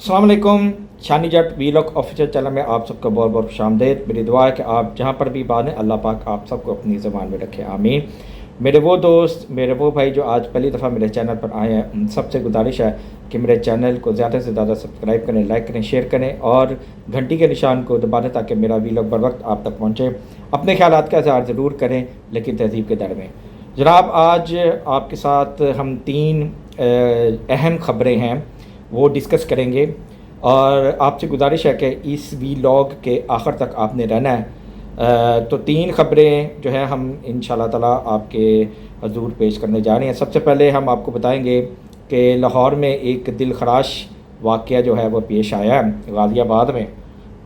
अस्सलाम वालेकुम। शानी जट vlog official channel में आप सबको बहुत बहुत खुशामदीद। मेरी दुआ है कि आप जहाँ पर भी बात हैं अल्लाह पाक आप सबको अपनी ज़बान में रखे, आमीन। मेरे वो दोस्त, मेरे वो भाई जो आज पहली दफ़ा मेरे चैनल पर आए हैं, उन सबसे गुजारिश है कि मेरे चैनल को ज़्यादा से ज़्यादा सब्सक्राइब करें, लाइक करें, शेयर करें और घंटी के निशान को दबा दें ताकि मेरा वीलॉग बर वक्त आप तक पहुँचे। अपने ख्यालात का इज़हार ज़रूर करें लेकिन तहज़ीब के दर में। जनाब, आज आपके साथ हम 3 अहम ख़बरें हैं वो डिस्कस करेंगे और आपसे गुजारिश है कि इस वीलॉग के आखिर तक आपने रहना है। तो 3 ख़बरें जो है हम इंशाल्लाह ताला आपके हजूर पेश करने जा रहे हैं। सबसे पहले हम आपको बताएंगे कि लाहौर में एक दिलखराश वाक़या जो है वो पेश आया है गाज़ियाबाद में।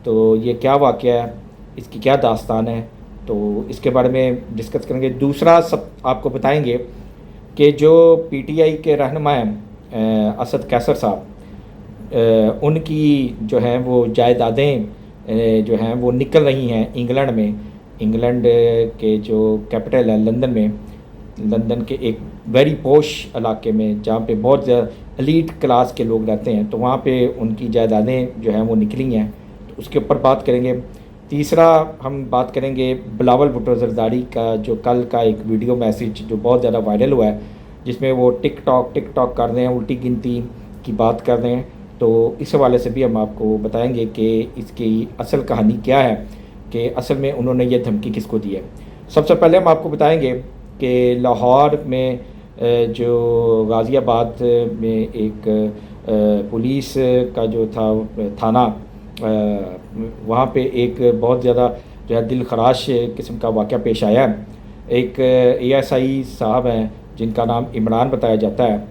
तो ये क्या वाक़या है, इसकी क्या दास्तान है, तो इसके बारे में डिस्कस करेंगे। दूसरा सब आपको बताएंगे कि जो PTI के रहनुमा हैं असद कैसर साहब, उनकी जो हैं वो जायदादें जो हैं वो निकल रही हैं इंग्लैंड में। इंग्लैंड के जो कैपिटल है लंदन में, लंदन के एक वेरी पॉश इलाके में जहाँ पे बहुत एलीट क्लास के लोग रहते हैं, तो वहाँ पे उनकी जायदादें जो हैं वो निकली हैं, तो उसके ऊपर बात करेंगे। तीसरा हम बात करेंगे बिलावल भुट्टो ज़रदारी का जो कल का एक वीडियो मैसेज जो बहुत ज़्यादा वायरल हुआ है, जिसमें वो टिकटॉक कर रहे हैं, उल्टी गिनती की बात कर रहे हैं। तो इस हवाले से भी हम आपको बताएंगे कि इसकी असल कहानी क्या है, कि असल में उन्होंने ये धमकी किसको दी है। सबसे पहले हम आपको बताएंगे कि लाहौर में जो गाज़ियाबाद में एक पुलिस का जो था थाना, वहाँ पे एक बहुत ज़्यादा जो है दिलखराश किस्म का वाक़या पेश आया है। एक ASI साहब हैं जिनका नाम इमरान बताया जाता है,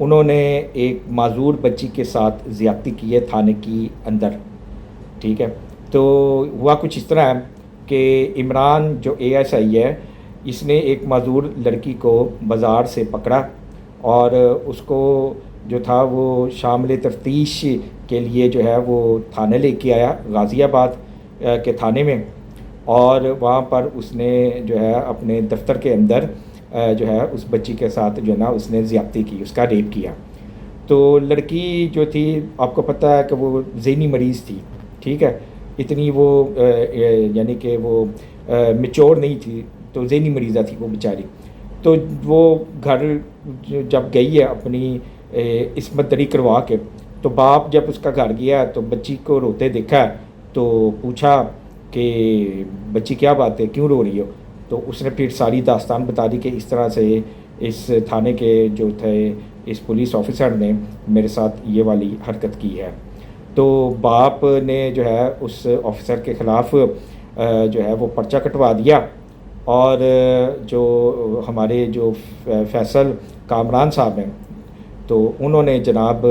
उन्होंने एक माजूर बच्ची के साथ ज़्यादती की है थाने की अंदर। ठीक है, तो हुआ कुछ इस तरह है कि इमरान जो ASI है, इसने एक माजूर लड़की को बाज़ार से पकड़ा और उसको जो था वो शामिल तफ्तीश के लिए जो है वो थाने लेके आया, गाज़ियाबाद के थाने में। और वहाँ पर उसने जो है अपने दफ्तर के अंदर जो है उस बच्ची के साथ जो है ना उसने ज़्यादती की, उसका रेप किया। तो लड़की जो थी, आपको पता है कि वो ज़हनी मरीज़ थी। ठीक है, इतनी वो यानी कि वो मैच्योर नहीं थी, तो ज़हनी मरीज़ा थी वो बेचारी। तो वो घर जब गई है अपनी इस्मत दरी करवा के, तो बाप जब उसका घर गया तो बच्ची को रोते देखा, तो पूछा कि बच्ची क्या बात है, क्यों रो रही हो। तो उसने फिर सारी दास्तान बता दी कि इस तरह से इस थाने के जो थे इस पुलिस ऑफिसर ने मेरे साथ ये वाली हरकत की है। तो बाप ने जो है उस ऑफिसर के ख़िलाफ़ जो है वो पर्चा कटवा दिया और जो हमारे जो फैसल कामरान साहब हैं, तो उन्होंने जनाब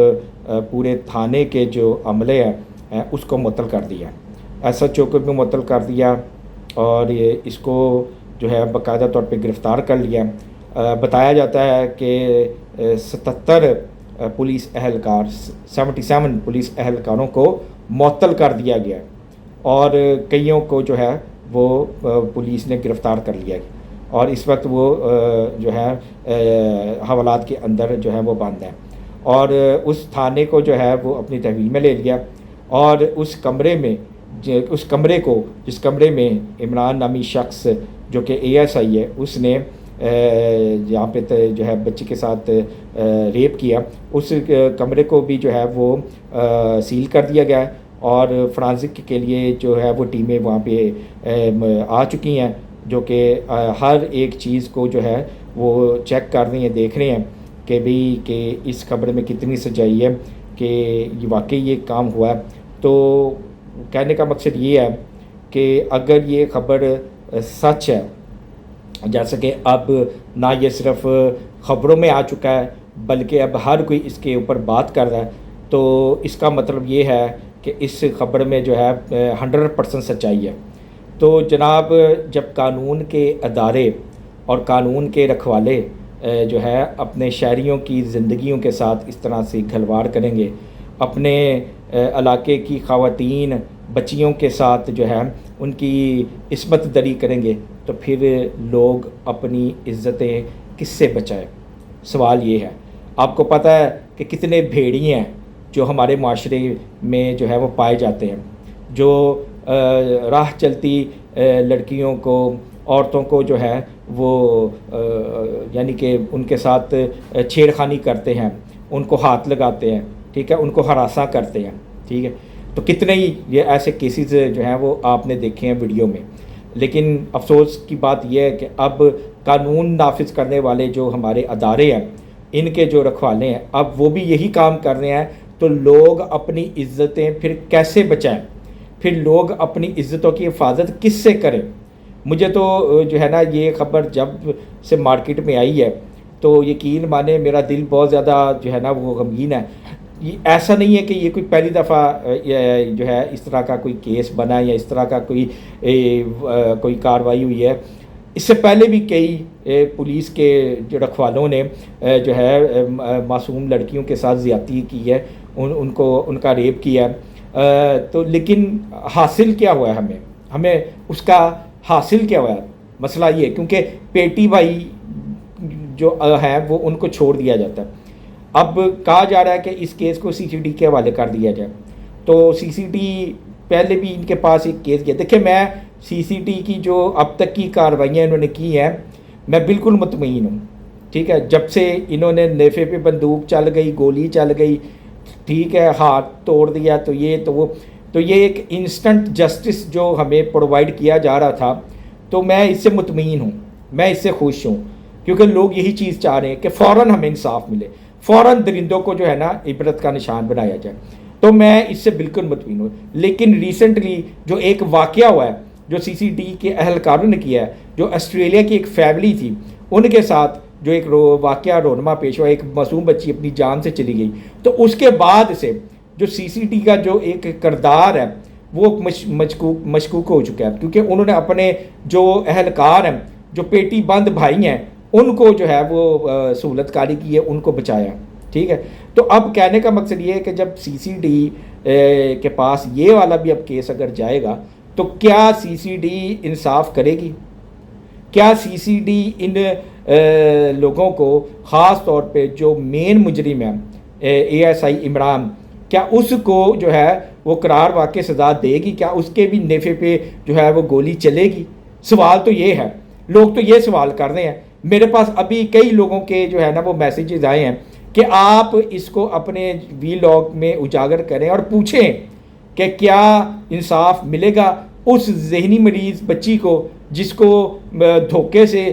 पूरे थाने के जो अमले हैं उसको मुअत्तल कर दिया, SHO को भी मुअत्तल कर दिया और ये इसको जो है बाकायदा तौर पे गिरफ़्तार कर लिया। बताया जाता है कि 77 पुलिस अहलकार 77 पुलिस अहलकारों को मुअत्तल कर दिया गया और कईयों को जो है वो पुलिस ने गिरफ़्तार कर लिया और इस वक्त वो जो है हवालात के अंदर जो है वो बंद हैं। और उस थाने को जो है वो अपनी तहवील में ले लिया और उस कमरे को जिस कमरे में इमरान नामी शख्स जो कि ASI है, उसने जहाँ पे जो है बच्ची के साथ रेप किया, उस कमरे को भी जो है वो सील कर दिया गया है और फोरेंसिक के लिए जो है वो टीमें वहाँ पे आ चुकी हैं, जो कि हर एक चीज़ को जो है वो चेक कर रही हैं, देख रहे हैं कि भाई कि इस खबर में कितनी सच्चाई है कि ये वाकई ये काम हुआ है। तो कहने का मकसद ये है कि अगर ये ख़बर सच है, जैसे कि अब ना ये सिर्फ ख़बरों में आ चुका है बल्कि अब हर कोई इसके ऊपर बात कर रहा है, तो इसका मतलब ये है कि इस ख़बर में जो है 100% सच्चाई है। तो जनाब, जब कानून के अदारे और कानून के रखवाले जो है अपने शहरियों की ज़िंदगियों के साथ इस तरह से खिलवाड़ करेंगे, अपने इलाके की ख़वातीन बच्चियों के साथ जो है उनकी इस्मत दरी करेंगे, तो फिर लोग अपनी इज़्ज़तें किससे बचाएं। सवाल ये है। आपको पता है कि कितने भेड़िए हैं جو ہمارے معاشرے میں جو ہے وہ پائے جاتے ہیں، جو راہ چلتی لڑکیوں کو، عورتوں کو جو ہے وہ یعنی کہ ان کے ساتھ چھیڑ خانی کرتے ہیں، ان کو ہاتھ لگاتے ہیں، ٹھیک ہے، ان کو ہراساں کرتے ہیں، ٹھیک ہے. تو کتنے ہی یہ ایسے کیسز جو ہیں وہ آپ نے دیکھے ہیں ویڈیو میں. لیکن افسوس کی بات یہ ہے کہ اب قانون نافذ کرنے والے جو ہمارے ادارے ہیں، ان کے جو رکھوالے ہیں، اب وہ بھی یہی کام کر رہے ہیں. تو لوگ اپنی عزتیں پھر کیسے بچائیں؟ پھر لوگ اپنی عزتوں کی حفاظت کس سے کریں؟ مجھے تو جو ہے نا یہ خبر جب سے مارکیٹ میں آئی ہے تو یقین مانے میرا دل بہت زیادہ جو ہے نا وہ غمگین ہے. یہ ایسا نہیں ہے کہ یہ کوئی پہلی دفعہ جو ہے اس طرح کا کوئی کیس بنا یا اس طرح کا کوئی کارروائی ہوئی ہے. اس سے پہلے بھی کئی پولیس کے جو رکھوالوں نے جو ہے معصوم لڑکیوں کے ساتھ زیادتی کی ہے، ان کا ریپ کیا ہے. تو لیکن حاصل کیا ہوا ہے؟ ہمیں اس کا حاصل کیا ہوا ہے؟ مسئلہ یہ ہے کیونکہ پیٹی بھائی جو ہیں وہ ان کو چھوڑ دیا جاتا ہے. اب کہا جا رہا ہے کہ اس کیس کو CCD کے حوالے کر دیا جائے. تو CCD پہلے بھی ان کے پاس ایک کیس کیا. دیکھیں میں CCD کی جو اب تک کی کارروائیاں انہوں نے کی ہیں میں بالکل مطمئن ہوں، ٹھیک ہے. جب سے انہوں نے نیفے پہ بندوق چل گئی، گولی چل گئی، ٹھیک ہے، ہاتھ توڑ دیا، تو یہ ایک انسٹنٹ جسٹس جو ہمیں پرووائڈ کیا جا رہا تھا، تو میں اس سے مطمئن ہوں، میں اس سے خوش ہوں، کیونکہ لوگ یہی چیز چاہ رہے ہیں کہ فوراً ہمیں انصاف ملے، فوراً درندوں کو جو ہے نا عبرت کا نشان بنایا جائے. تو میں اس سے بالکل مطمئن ہوں. لیکن ریسنٹلی جو ایک واقعہ ہوا ہے جو CCD کے اہلکاروں نے کیا ہے، جو آسٹریلیا کی ایک فیملی تھی ان کے ساتھ جو ایک واقعہ رونما پیش ہوا، ایک معصوم بچی اپنی جان سے چلی گئی. تو اس کے بعد سے جو CCD کا جو ایک کردار ہے وہ مشکوک ہو چکا ہے، کیونکہ انہوں نے اپنے جو اہلکار ہیں، جو پیٹی بند بھائی ہیں، ان کو جو ہے وہ سہولت کاری کی ہے، ان کو بچایا، ٹھیک ہے. تو اب کہنے کا مقصد یہ ہے کہ جب CCD کے پاس یہ والا بھی اب کیس اگر جائے گا تو کیا CCD انصاف کرے گی؟ کیا CCD ان لوگوں کو، خاص طور پہ جو مین مجرم ہے ASI عمران، کیا اس کو جو ہے وہ قرار واقع سزا دے گی؟ کیا اس کے بھی نیفے پہ جو ہے وہ گولی چلے گی؟ سوال تو یہ ہے. لوگ تو یہ سوال کر رہے ہیں. میرے پاس ابھی کئی لوگوں کے جو ہے نا وہ میسیجز آئے ہیں کہ آپ اس کو اپنے ویلاگ میں اجاگر کریں اور پوچھیں کہ کیا انصاف ملے گا اس ذہنی مریض بچی کو جس کو دھوکے سے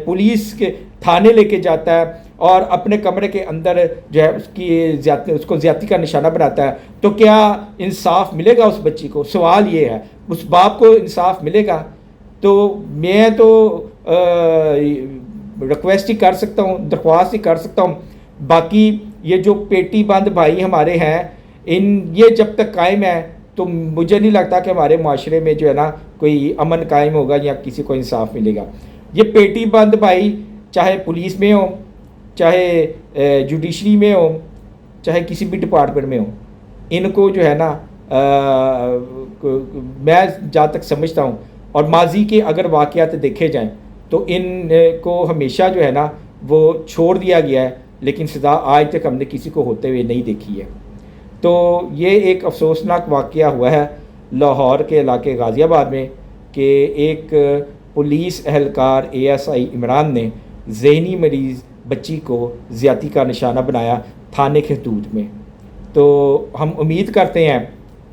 پولیس کے تھانے لے کے جاتا ہے اور اپنے کمرے کے اندر جو ہے اس کو زیادتی کا نشانہ بناتا ہے. تو کیا انصاف ملے گا اس بچی کو؟ سوال یہ ہے. اس باپ کو انصاف ملے گا؟ تو میں تو ریکویسٹ ہی کر سکتا ہوں، درخواست ہی کر سکتا ہوں. باقی یہ جو پیٹی بند بھائی ہمارے ہیں، یہ جب تک قائم ہے تو مجھے نہیں لگتا کہ ہمارے معاشرے میں جو ہے نا کوئی امن قائم ہوگا یا کسی کو انصاف ملے گا. یہ پیٹی بند بھائی چاہے پولیس میں ہوں، چاہے جوڈیشری میں ہوں، چاہے کسی بھی ڈپارٹمنٹ میں ہوں، ان کو جو ہے نا میں جہاں تک سمجھتا ہوں، اور ماضی کے اگر واقعات دیکھے جائیں تو ان کو ہمیشہ جو ہے نا وہ چھوڑ دیا گیا ہے، لیکن سزا آج تک ہم نے کسی کو ہوتے ہوئے نہیں دیکھی ہے. تو یہ ایک افسوسناک واقعہ ہوا ہے لاہور کے علاقے غازی آباد میں کہ ایک پولیس اہلکار ASI عمران نے ذہنی مریض بچی کو زیادتی کا نشانہ بنایا تھانے کے حدود میں. تو ہم امید کرتے ہیں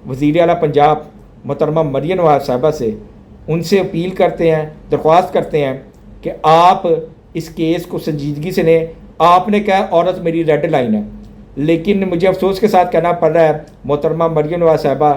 وزیر اعلیٰ پنجاب محترمہ مریم نواز صاحبہ سے، ان سے اپیل کرتے ہیں، درخواست کرتے ہیں کہ آپ اس کیس کو سنجیدگی سے لیں. آپ نے کہا عورت میری ریڈ لائن ہے، لیکن مجھے افسوس کے ساتھ کہنا پڑ رہا ہے محترمہ مریم نواز صاحبہ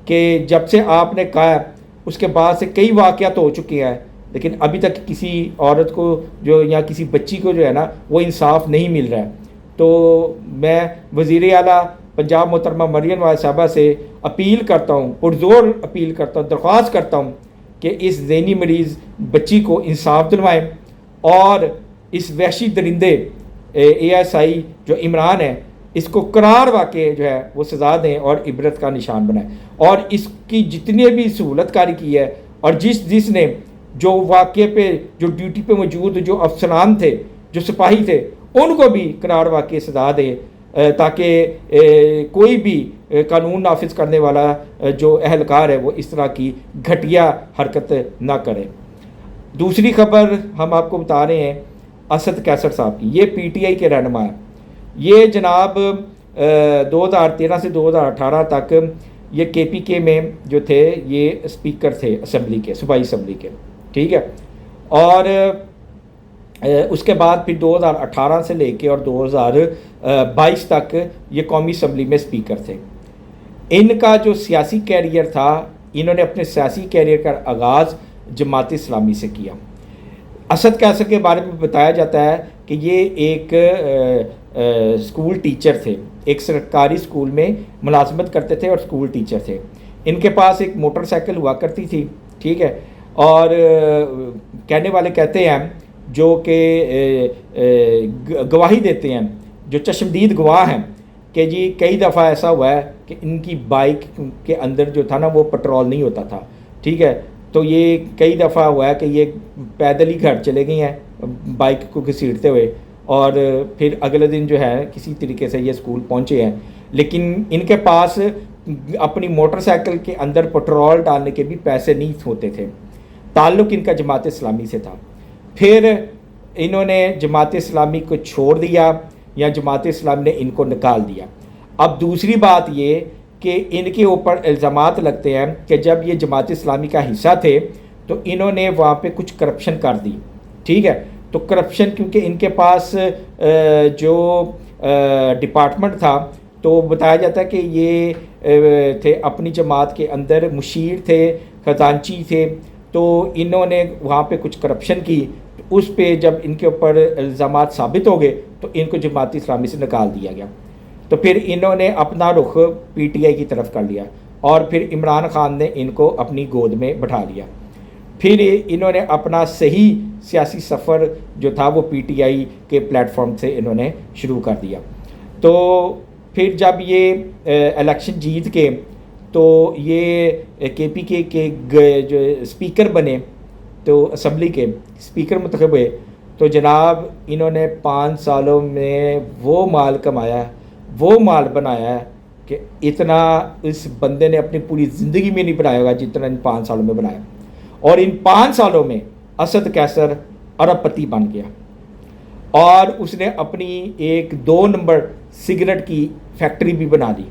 کہ جب سے آپ نے کہا اس کے بعد سے کئی واقعات ہو چکے ہیں، لیکن ابھی تک کسی عورت کو جو یا کسی بچی کو جو ہے نا وہ انصاف نہیں مل رہا ہے. تو میں وزیر اعلیٰ پنجاب محترمہ مریم نواز صاحبہ سے اپیل کرتا ہوں، پرزور اپیل کرتا ہوں، درخواست کرتا ہوں کہ اس ذہنی مریض بچی کو انصاف دلوائیں اور اس وحشی درندے ASI جو عمران ہے اس کو قرار واقع جو ہے وہ سزا دیں اور عبرت کا نشان بنائیں. اور اس کی جتنے بھی سہولت کاری کی ہے اور جس نے جو واقعے پہ جو ڈیوٹی پہ موجود جو افسران تھے، جو سپاہی تھے، ان کو بھی قرار واقع سزا دے ताकि कोई भी कानून नाफिज करने वाला जो अहलकार है वो इस तरह की घटिया हरकत ना करे। दूसरी खबर हम आपको बता रहे हैं असद कैसर साहब की। ये पीटीआई के रहनुमा है। ये जनाब 2013 से 2018 तक ये केपीके में जो थे ये स्पीकर थे असम्बली के, सूबाई असम्बली के, ठीक है। और उसके बाद फिर 2018 से लेके और 2022 तक ये कौमी असम्बली में स्पीकर थे। इनका जो सियासी कैरियर था, इन्होंने अपने सियासी कैरियर का आगाज़ जमात इस्लामी से किया। असद कैसर के बारे में बताया जाता है कि ये एक स्कूल टीचर थे, एक सरकारी स्कूल में मुलाजमत करते थे और स्कूल टीचर थे। इनके पास एक मोटरसाइकिल हुआ करती थी, ठीक है। और कहने वाले कहते हैं जो कि गवाही देते हैं, जो चश्मदीद गवाह हैं, कि जी कई दफ़ा ऐसा हुआ है कि इनकी बाइक के अंदर जो था ना वो पेट्रोल नहीं होता था, ठीक है। तो ये कई दफ़ा हुआ है कि ये पैदल ही घर चले गई हैं बाइक को घसीटते हुए, और फिर अगले दिन जो है किसी तरीके से ये स्कूल पहुँचे हैं। लेकिन इनके पास अपनी मोटरसाइकिल के अंदर पेट्रोल डालने के भी पैसे नहीं होते थे। ताल्लुक़ इनका जमात इस्लामी से था। फिर इन्होंने जमात इस्लामी को छोड़ दिया या जमात इस्लामी ने इनको निकाल दिया। अब दूसरी बात ये कि इनके ऊपर इल्ज़ामात लगते हैं कि जब ये जमात इस्लामी का हिस्सा थे तो इन्होंने वहाँ पे कुछ करप्शन कर दी, ठीक है। तो करप्शन, क्योंकि इनके पास जो डिपार्टमेंट था, तो बताया जाता है कि ये थे अपनी जमात के अंदर मुशीर थे, खजांची थे, तो इन्होंने वहाँ पे कुछ करप्शन की। उस पे जब इनके ऊपर इल्ज़ामात साबित हो गए तो इनको जमात इस्लामी से निकाल दिया गया। तो फिर इन्होंने अपना रुख पीटीआई की तरफ कर लिया और फिर इमरान खान ने इनको अपनी गोद में बैठा लिया। फिर इन्होंने अपना सही सियासी सफ़र जो था वो पीटीआई के प्लेटफॉर्म से इन्होंने शुरू कर दिया। तो फिर जब ये इलेक्शन जीत के तो ये केपीके के जो स्पीकर बने, तो असम्बली के स्पीकर मुंतखब हुए, तो जनाब इन्होंने 5 सालों में वो माल कमाया, वो माल बनाया कि इतना इस बंदे ने अपनी पूरी ज़िंदगी में नहीं बनाया होगा जितना इन 5 सालों में बनाया। और इन 5 सालों में असद कैसर अरबपति बन गया और उसने अपनी एक 2 नंबर सिगरेट की फैक्ट्री भी बना दी।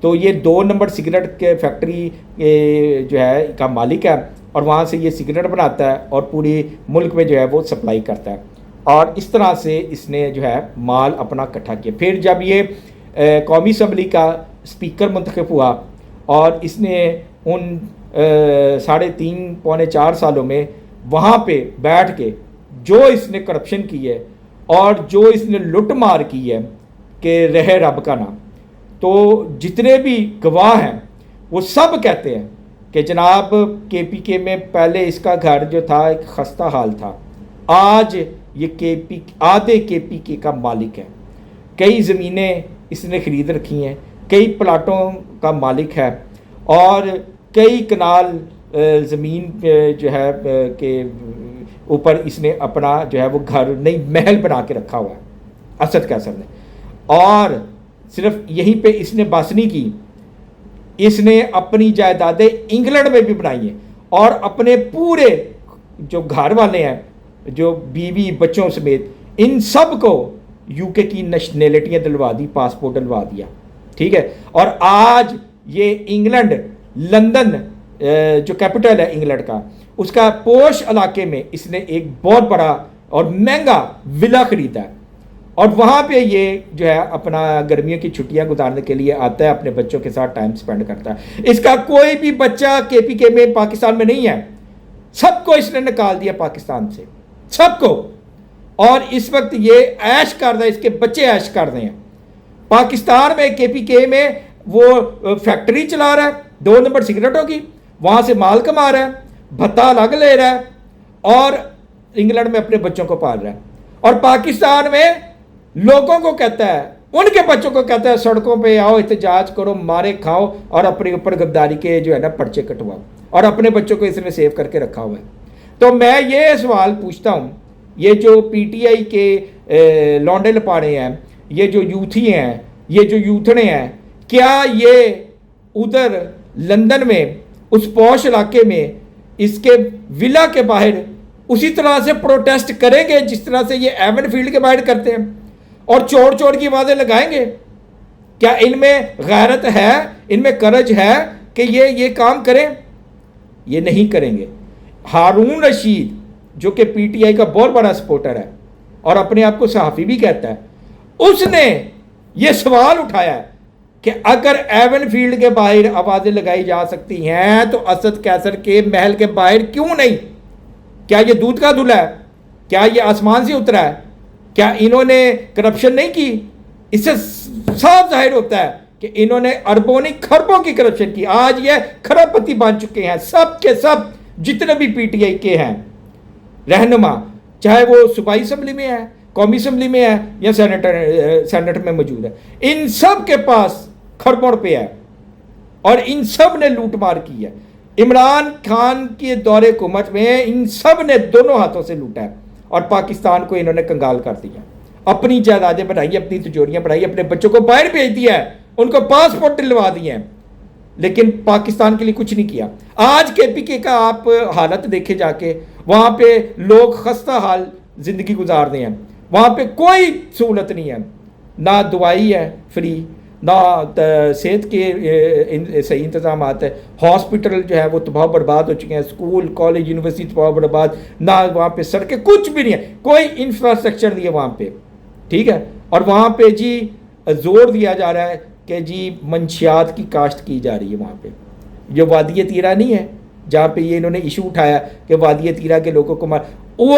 तो ये 2 नंबर सिगरेट के फैक्ट्री जो है का मालिक है और वहाँ से ये सिगरेट बनाता है और पूरे मुल्क में जो है वो सप्लाई करता है। और इस तरह से इसने जो है माल अपना इकट्ठा किया। फिर जब ये कौमी असम्बली का स्पीकर मुंतखब हुआ और इसने उन 3.5 पौने 4 सालों में वहाँ पे बैठ के जो इसने करप्शन की है और जो इसने लुट मार की है कि रहे रब का नाम, तो जितने भी गवाह हैं वो सब कहते हैं कि जनाब केपीके में पहले इसका घर जो था एक खस्ता हाल था, आज ये आधे केपीके का मालिक है। कई ज़मीनें इसने ख़रीद रखी हैं, कई प्लाटों का मालिक है और कई कनाल ज़मीन जो है के ऊपर इसने अपना जो है वो घर नई महल बना के रखा हुआ है असद कैसर ने। और सिर्फ यहीं पे इसने बस नहीं की, इसने अपनी जायदादें इंग्लैंड में भी बनाई हैं और अपने पूरे जो घर वाले हैं, जो बीवी बच्चों समेत, इन सब को यूके की नेशनैलिटियाँ दिलवा दी, पासपोर्ट दिलवा दिया, ठीक है। और आज ये इंग्लैंड, लंदन जो कैपिटल है इंग्लैंड का, उसका पोश इलाके में इसने एक बहुत बड़ा और महंगा विला ख़रीदा है और वहाँ पे ये जो है अपना गर्मियों की छुट्टियां गुजारने के लिए आता है, अपने बच्चों के साथ टाइम स्पेंड करता है। इसका कोई भी बच्चा केपीके में पाकिस्तान में नहीं है, सबको इसने निकाल दिया पाकिस्तान से, सबको। और इस वक्त ये ऐश कर रहा है, इसके बच्चे ऐश कर रहे हैं पाकिस्तान में। केपीके में वो फैक्ट्री चला रहा है 2 नंबर सिगरेटों की, वहाँ से माल कमा रहा है, भत्ता अलग ले रहा है और इंग्लैंड में अपने बच्चों को पाल रहा है। और पाकिस्तान में लोगों को कहता है, उनके बच्चों को कहता है सड़कों पे आओ, एहतजाज करो, मारे खाओ और अपने ऊपर गद्दारी के जो है ना पर्चे कटवाओ, और अपने बच्चों को इसने सेव करके रखा हुआ है। तो मैं ये सवाल पूछता हूँ, ये जो पीटीआई के लौंडे लपाड़े हैं, یہ جو یوتھی ہیں، یہ جو یوتھڑے ہیں، کیا یہ ادھر لندن میں اس پوش علاقے میں اس کے ولا کے باہر اسی طرح سے پروٹیسٹ کریں گے جس طرح سے یہ ایون فیلڈ کے باہر کرتے ہیں اور چوڑ چوڑ کی آوازیں لگائیں گے؟ کیا ان میں غیرت ہے، ان میں کرج ہے کہ یہ کام کریں؟ یہ نہیں کریں گے۔ ہارون رشید جو کہ پی ٹی آئی کا بہت بڑا سپورٹر ہے اور اپنے آپ کو صحافی بھی کہتا ہے، اس نے یہ سوال اٹھایا کہ اگر ایون فیلڈ کے باہر آوازیں لگائی جا سکتی ہیں تو اسد کیسر کے محل کے باہر کیوں نہیں؟ کیا یہ دودھ کا دھلا ہے؟ کیا یہ آسمان سے اترا ہے؟ کیا انہوں نے کرپشن نہیں کی؟ اس سے صاف ظاہر ہوتا ہے کہ انہوں نے اربوں نہیں کھربوں کی کرپشن کی۔ آج یہ کھرب پتی بن چکے ہیں سب کے سب جتنے بھی پی ٹی آئی کے ہیں رہنما، چاہے وہ صوبائی اسمبلی میں ہے، قومی اسمبلی میں ہے یا سینٹ میں موجود ہے، ان سب کے پاس کھربوں روپے ہے اور ان سب نے لوٹ مار کی ہے۔ عمران خان کے دور حکومت میں ان سب نے دونوں ہاتھوں سے لوٹا ہے اور پاکستان کو انہوں نے کنگال کر دیا، اپنی جائیدادیں بڑھائی، اپنی تجوریاں بڑھائی، اپنے بچوں کو باہر بھیج دیا ہے، ان کو پاسپورٹ دلوا دیے ہیں، لیکن پاکستان کے لیے کچھ نہیں کیا۔ آج کے پی کے کا آپ حالت دیکھے جا کے، وہاں پہ لوگ خستہ حال زندگی گزار رہے ہیں، وہاں پہ کوئی سہولت نہیں ہے، نہ دوائی ہے فری، نہ صحت کے صحیح انتظامات ہے، ہاسپٹل جو ہے وہ تباہ برباد ہو چکے ہیں، اسکول کالج یونیورسٹی تباہ برباد، نہ وہاں پہ سڑکیں، کچھ بھی نہیں ہے، کوئی انفراسٹرکچر نہیں ہے وہاں پہ، ٹھیک ہے۔ اور وہاں پہ جی زور دیا جا رہا ہے کہ جی منشیات کی کاشت کی جا رہی ہے وہاں پہ، جو وادی تیرہ نہیں ہے جہاں پہ یہ انہوں نے ایشو اٹھایا کہ وادی تیرہ کے لوگوں کو وہ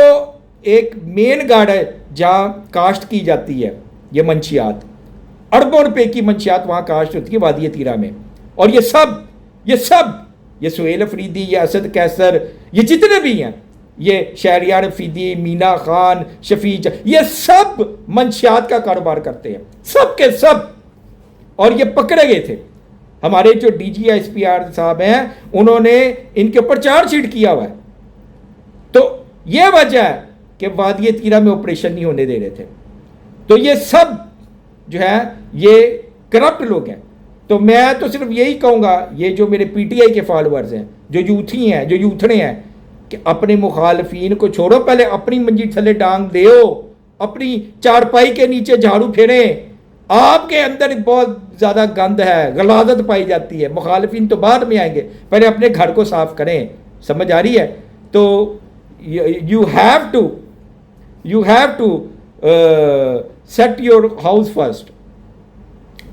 ایک مین گارڈ ہے جہاں کاشت کی جاتی ہے، یہ منشیات اربوں روپے کی منشیات وہاں کاشت ہوتی ہے وادی تیرہ میں، اور یہ سہیل افریدی، یہ اسد کیسر، یہ جتنے بھی ہیں، یہ شہریار افریدی، مینا خان، شفیع، یہ سب منشیات کا کاروبار کرتے ہیں، سب کے سب، اور یہ پکڑے گئے تھے۔ ہمارے جو D G S P R صاحب ہیں انہوں نے ان کے اوپر چارج شیٹ کیا ہوا ہے، تو یہ وجہ ہے کہ وادی تیرہ میں آپریشن نہیں ہونے دے رہے تھے۔ تو یہ سب جو ہے یہ کرپٹ لوگ ہیں۔ تو میں تو صرف یہی کہوں گا، یہ جو میرے پی ٹی آئی کے فالوورز ہیں، جو یوتھی ہیں، جو یوتھڑے ہیں، کہ اپنے مخالفین کو چھوڑو، پہلے اپنی منجی تھلے ڈانگ دیو، اپنی چارپائی کے نیچے جھاڑو پھیریں۔ آپ کے اندر بہت زیادہ گند ہے، غلاظت پائی جاتی ہے، مخالفین تو بعد میں آئیں گے، پہلے اپنے گھر کو صاف کریں۔ سمجھ آ رہی ہے؟ تو you have to set your house first.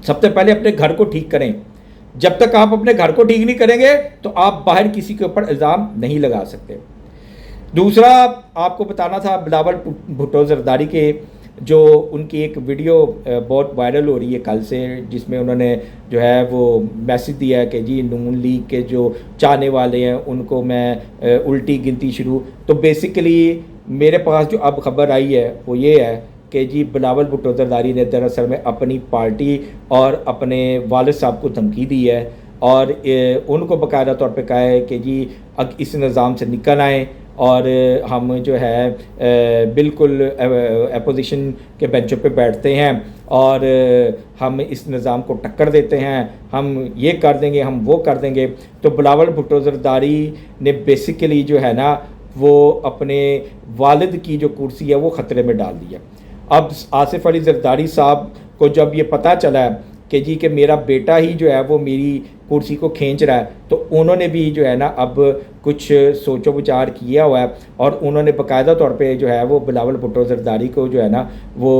سب سے پہلے اپنے گھر کو ٹھیک کریں۔ جب تک آپ اپنے گھر کو ٹھیک نہیں کریں گے تو آپ باہر کسی کے اوپر الزام نہیں لگا سکتے۔ دوسرا آپ کو بتانا تھا بلاول بھٹو زرداری کے، جو ان کی ایک ویڈیو بہت وائرل ہو رہی ہے کل سے، جس میں انہوں نے جو ہے وہ میسج دیا ہے کہ جی نون لیگ کے جو چاہنے والے ہیں ان کو میں الٹی گنتی شروع۔ تو بیسیکلی میرے پاس جو اب خبر آئی ہے وہ یہ ہے کہ جی بلاول بھٹو زرداری نے دراصل میں اپنی پارٹی اور اپنے والد صاحب کو دھمکی دی ہے اور ان کو باقاعدہ طور پہ کہا ہے کہ جی اس نظام سے نکل آئیں اور ہم جو ہے بالکل اپوزیشن کے بینچوں پہ بیٹھتے ہیں اور ہم اس نظام کو ٹکر دیتے ہیں، ہم یہ کر دیں گے، ہم وہ کر دیں گے۔ تو بلاول بھٹو زرداری نے بیسیکلی جو ہے نا وہ اپنے والد کی جو کرسی ہے وہ خطرے میں ڈال دی ہے۔ اب آصف علی زرداری صاحب کو جب یہ پتہ چلا ہے کہ جی کہ میرا بیٹا ہی جو ہے وہ میری کرسی کو کھینچ رہا ہے، تو انہوں نے بھی جو ہے نا اب کچھ سوچ و بچار کیا ہوا ہے اور انہوں نے باقاعدہ طور پہ جو ہے وہ بلاول بھٹو زرداری کو جو ہے نا وہ